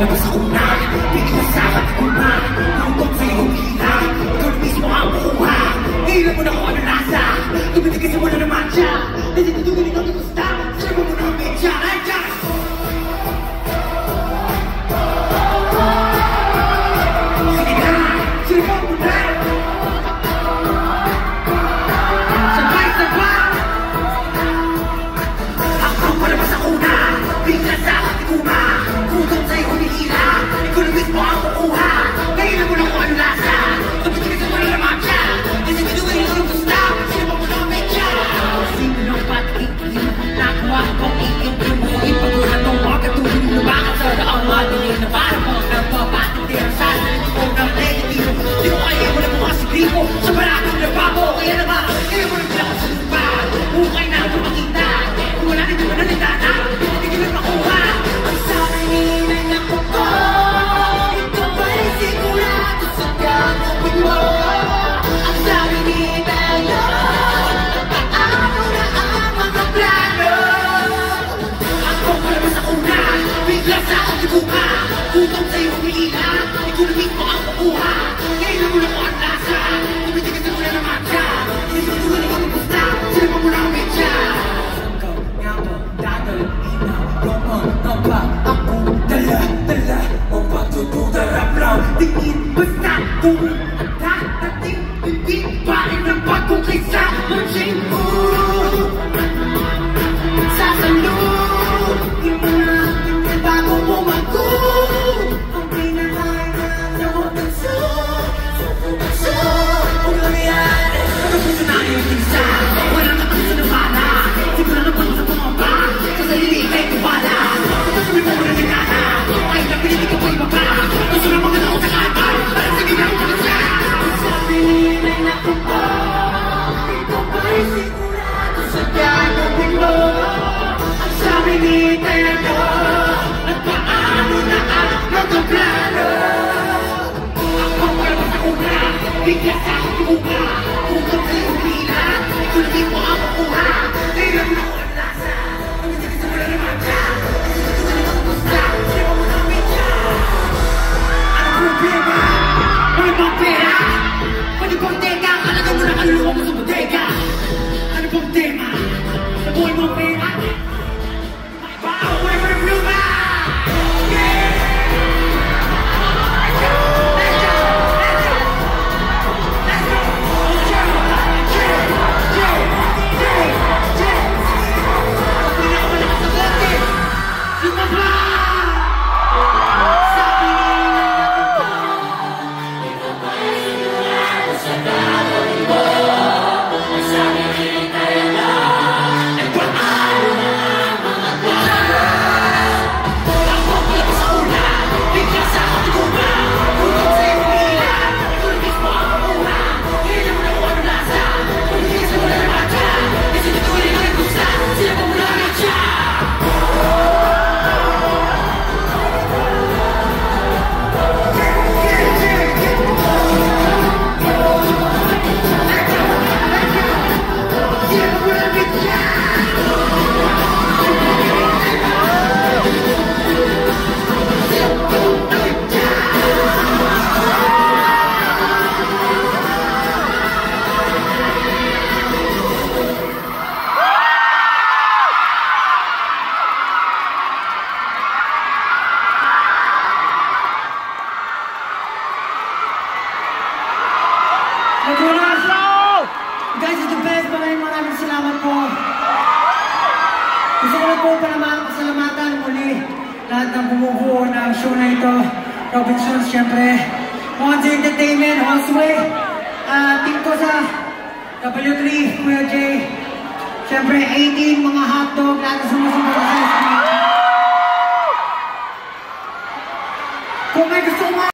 palabas ako na bigla sa akin ko na nautot sa'yo humila. Ikaw na mismo ang buha. Ilan mo na kung ano nasa. Tumitigas mo na naman siya. Nasitutugan ikaw na gusta. Sinabi mo na ang medya. Sige na, sinabi mo na. Sabay-sabay. Ako palabas ako na bigla sa akin ko na nautot sa'yo humila. Ikaw na mismo ang buha. Ilan mo na kung ano nasa. Tumitigas mo na naman siya. Nasitutugan ikaw na gusta. Sinabi mo na ang medya. Sino ng patikip nakuha kong iyong tumuhin. Pagkuhan mong makatulong na bakit sa daang matinig na parang mo nagpapatik ang sasalit ko ng negatibo. Di ko kaya mo na mga sigripo sa maraming nababo. Kaya naman, kaya mo na pala ko sa lupa. Hukay na ito makita. Kung wala nito na nalitana, hindi ko na makuha. Ang sarili na ko ko. Ito ba rin sigurado sa gagawin mo? Ang sarili tayo. Paano na ang mga plano? Ako palabas ako na bigla sa akin ibuka. Utong sa'yo humihila. Ikaw na mismo ang makuha. Kailan mo na ko ang lasa. Tumitigas mo na naman siya. Sinisutugan ikaw ng gusta. Sinabi mo na ang medya. Ikaw nga mo dadalhin na roon na ba ako dala-dala o patutudarap lang. Tingin basta kung ang dadating bibig pa rin ang bagong kaysa mansin mo. Sasalud yung mga bago mo mag-go. Ang pinakain na mo tanso. So, kung nangyayari ano puso na yung isa. Walang nakakasa na bala. Siguro na pang sa pumaba. Sa sarili kayo kubala. Ito sabi mo na nagana. Kahit na pinili ka pa ibaba. Gusto na mga naon sa kapal. Parang sige na ako siya. Sabi nila'y nakupo. Ito ba'y sigurado sa gagawin mo? Ang sabi ni Tayo. At paano na ang magkaplano? Ako palabas ako na bigla sa akin ibuka. Utong sa'yo humila. Ikaw na mismo ang makuha. Kailan mo na ko ang lasa. Tumitigas mo na naman siya. Nasitutugan ikaw ng gusta. Sinabi mo na ang medya. Anong problema? Wala bang pera? Pwede bang teka? Kalaga mo na kaluluwa mo sa bodega. Ano bang tema? Sa buhay mo ang pera? Wow, wala mo ng problema! Guys, it's the best. Maraming salamat po. Gusto ko lang po pasalamatan muli lahat ng bumubuo ng show na ito. Robinsons, syempre. Monza Entertainment, Houseway. Team ko sa W3, Kuya Jay. Syempre, 18, mga hotdog, lahat na sumusunod sa screen. Kung may